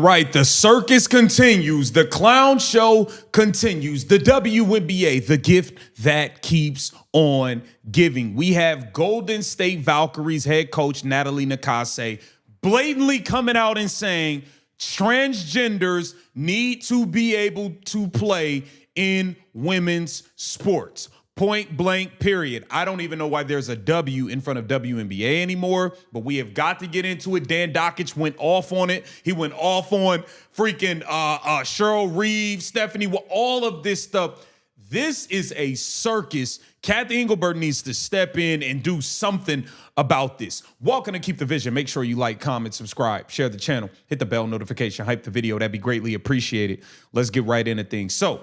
Right, the circus continues, the clown show continues, the WNBA, the gift that keeps on giving. We have Golden State Valkyries head coach Natalie Nakase blatantly coming out and saying transgenders need to be able to play in women's sports. Point blank, period. I don't even know why there's a W in front of WNBA anymore, but we have got to get into it. Dakich went off on it. He went off on freaking Cheryl Reeves, Stephanie, all of this stuff. This is a circus. Kathy Engelbert needs to step in and do something about this. Welcome to Keep the Vision. Make sure you like, comment, subscribe, share the channel, hit the bell notification, hype the video. That'd be greatly appreciated. Let's get right into things. So,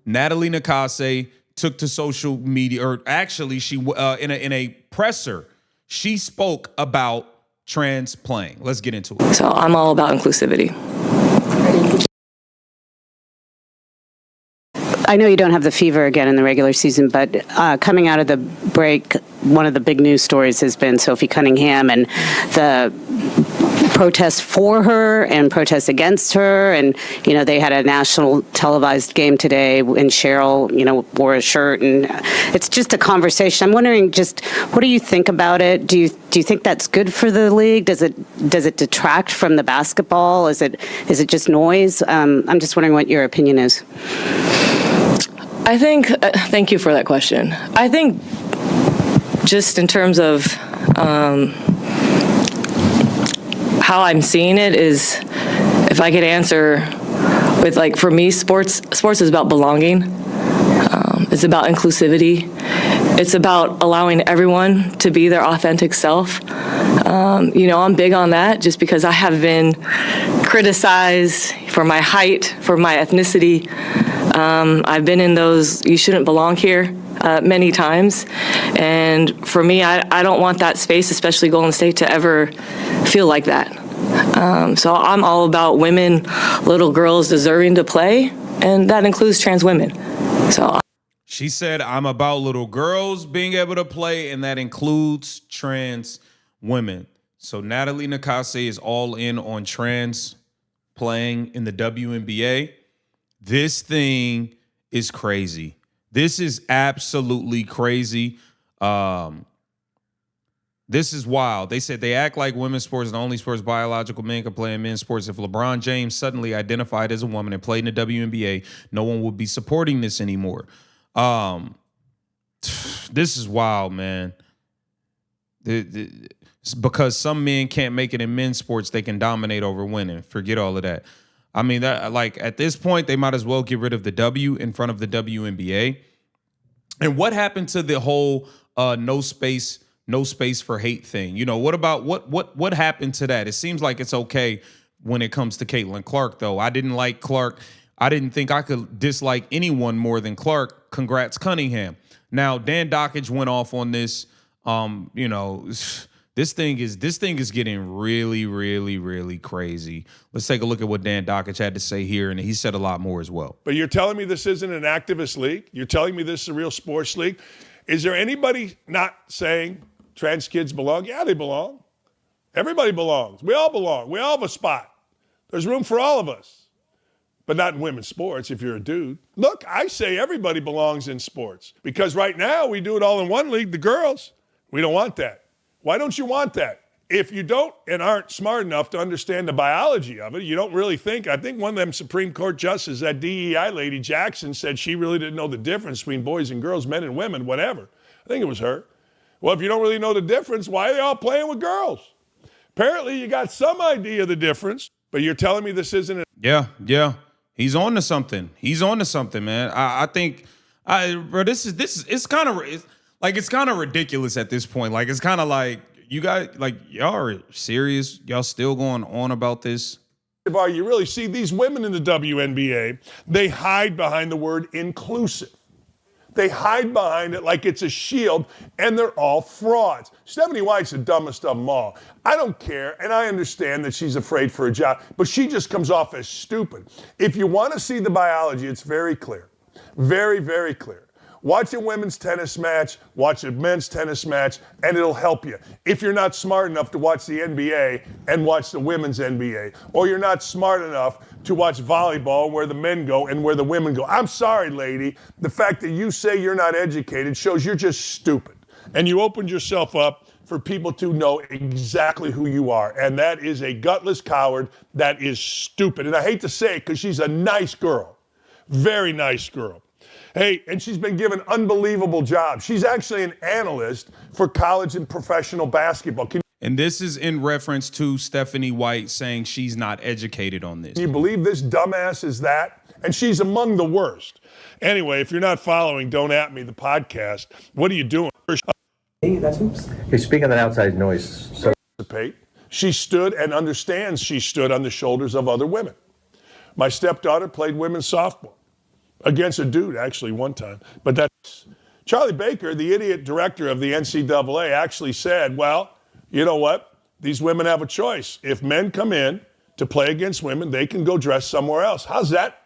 Natalie Nakase took to social media, or actually she in a presser, she spoke about trans playing. Let's get into it. So I'm all about inclusivity. I know you don't have the fever again in the regular season, but coming out of the break, one of the big news stories has been Sophie Cunningham and the protests for her and protests against her. And, you know, they had a national televised game today and Cheryl, you know, wore a shirt, and it's just a conversation. I'm wondering, just what do you think about it? Do you think that's good for the league? Does it detract from the basketball? Is it just noise? I'm just wondering what your opinion is. I think, thank you for that question. I think just in terms of how I'm seeing it is, if I could answer with, like, for me, sports is about belonging. It's about inclusivity. It's about allowing everyone to be their authentic self. You know, I'm big on that just because I have been criticized for my height, for my ethnicity. I've been in those "you shouldn't belong here" many times. And for me, I don't want that space, especially Golden State, to ever feel like that. So I'm all about women, little girls deserving to play, and that includes trans women. So she said, I'm about little girls being able to play, and that includes trans women. So Natalie Nakase is all in on trans playing in the WNBA. This thing is crazy. This is absolutely crazy. This is wild. They said they act like women's sports are the only sports biological men can play in men's sports. If LeBron James suddenly identified as a woman and played in the WNBA, no one would be supporting this anymore. This is wild, man. Because some men can't make it in men's sports, they can dominate over women. Forget all of that. I mean, that, like, at this point, they might as well get rid of the W in front of the WNBA. And what happened to the whole no space for hate thing? You know, what about what happened to that? It seems like it's okay when it comes to Caitlin Clark, though. I didn't like Clark. I didn't think I could dislike anyone more than Clark. Congrats, Cunningham. Now, Dakich went off on this. You know, this thing is getting really, really, really crazy. Let's take a look at what Dakich had to say here, and he said a lot more as well. But you're telling me this isn't an activist league? You're telling me this is a real sports league? Is there anybody not saying trans kids belong? Yeah, they belong. Everybody belongs. We all belong. We all have a spot. There's room for all of us, but not in women's sports if you're a dude. Look, I say everybody belongs in sports because right now we do it all in one league, the girls. We don't want that. Why don't you want that? If you don't and aren't smart enough to understand the biology of it, you don't really think. I think one of them Supreme Court justices, that DEI lady Jackson, said she really didn't know the difference between boys and girls, men and women, whatever. I think it was her. Well, if you don't really know the difference, why are they all playing with girls? Apparently you got some idea of the difference, but you're telling me this isn't Yeah. He's on to something. He's on to something, man. I think bro, it's kind of ridiculous at this point. Like, it's kind of like, you guys, like, y'all are serious? Y'all still going on about this? You really see these women in the WNBA, they hide behind the word inclusive. They hide behind it like it's a shield, and they're all frauds. Stephanie White's the dumbest of them all. I don't care, and I understand that she's afraid for her job, but she just comes off as stupid. If you want to see the biology, it's very clear. Very, very clear. Watch a women's tennis match, watch a men's tennis match, and it'll help you. If you're not smart enough to watch the NBA and watch the women's NBA, or you're not smart enough to watch volleyball where the men go and where the women go. I'm sorry, lady. The fact that you say you're not educated shows you're just stupid. And you opened yourself up for people to know exactly who you are. And that is a gutless coward. That is stupid. And I hate to say it because she's a nice girl. Very nice girl. Hey, and she's been given unbelievable jobs. She's actually an analyst for college and professional basketball. And this is in reference to Stephanie White saying she's not educated on this. Can you believe this dumbass is that? And she's among the worst. Anyway, if you're not following Don't At Me, the podcast, what are you doing? Hey, that's oops. You're speaking on outside noise. So she stood and understands she stood on the shoulders of other women. My stepdaughter played women's softball against a dude, actually, one time. But that's Charlie Baker, the idiot director of the NCAA, actually said, well, you know what? These women have a choice. If men come in to play against women, they can go dress somewhere else. How's that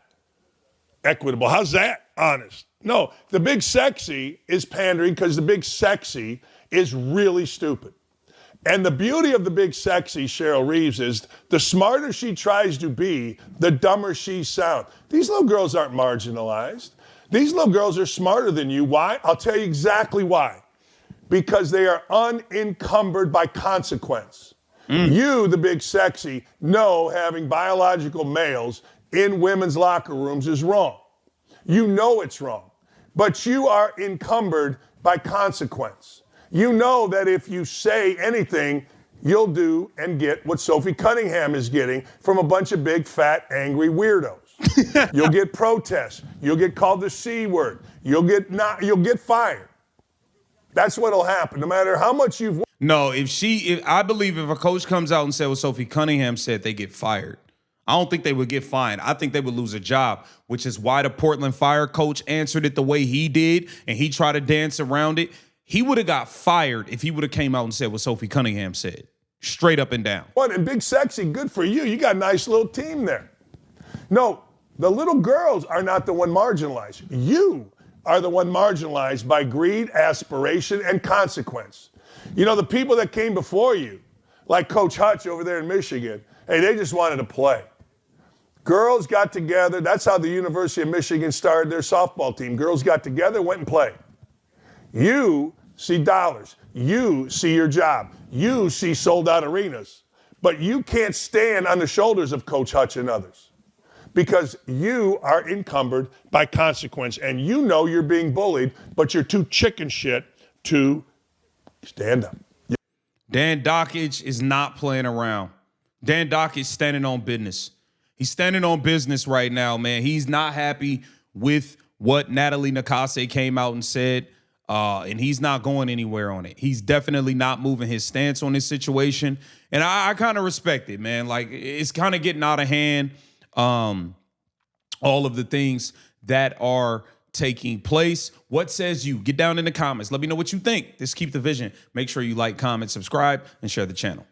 equitable? How's that honest? No, the big sexy is pandering because the big sexy is really stupid. And the beauty of the big sexy, Cheryl Reeves, is the smarter she tries to be, the dumber she sounds. These little girls aren't marginalized. These little girls are smarter than you. Why? I'll tell you exactly why. Because they are unencumbered by consequence. You, the big sexy, know having biological males in women's locker rooms is wrong. You know it's wrong. But you are encumbered by consequence. You know that if you say anything, you'll do and get what Sophie Cunningham is getting from a bunch of big, fat, angry weirdos. You'll get protests. You'll get called the C word. You'll get fired. That's what'll happen, no matter how much you've. No, I believe if a coach comes out and said what Sophie Cunningham said, they get fired. I don't think they would get fined. I think they would lose a job, which is why the Portland Fire coach answered it the way he did, and he tried to dance around it. He would have got fired if he would have came out and said what Sophie Cunningham said, straight up and down. What, and big sexy, good for you. You got a nice little team there. No, the little girls are not the one marginalized. You are the one marginalized by greed, aspiration, and consequence. You know, the people that came before you, like Coach Hutch over there in Michigan, hey, they just wanted to play. Girls got together. That's how the University of Michigan started their softball team. Girls got together, went and played. You see dollars. You see your job. You see sold out arenas. But you can't stand on the shoulders of Coach Hutch and others because you are encumbered by consequence and you know you're being bullied, but you're too chicken shit to stand up. Dan Dakich is not playing around. Dan Dakich is standing on business. He's standing on business right now, man. He's not happy with what Natalie Nakase came out and said, and he's not going anywhere on it. He's definitely not moving his stance on this situation, and I kind of respect it, man. Like, it's kind of getting out of hand, all of the things that are taking place. What says you? Get down in the comments. Let me know what you think. This Keep the Vision. Make sure you like, comment, subscribe, and share the channel.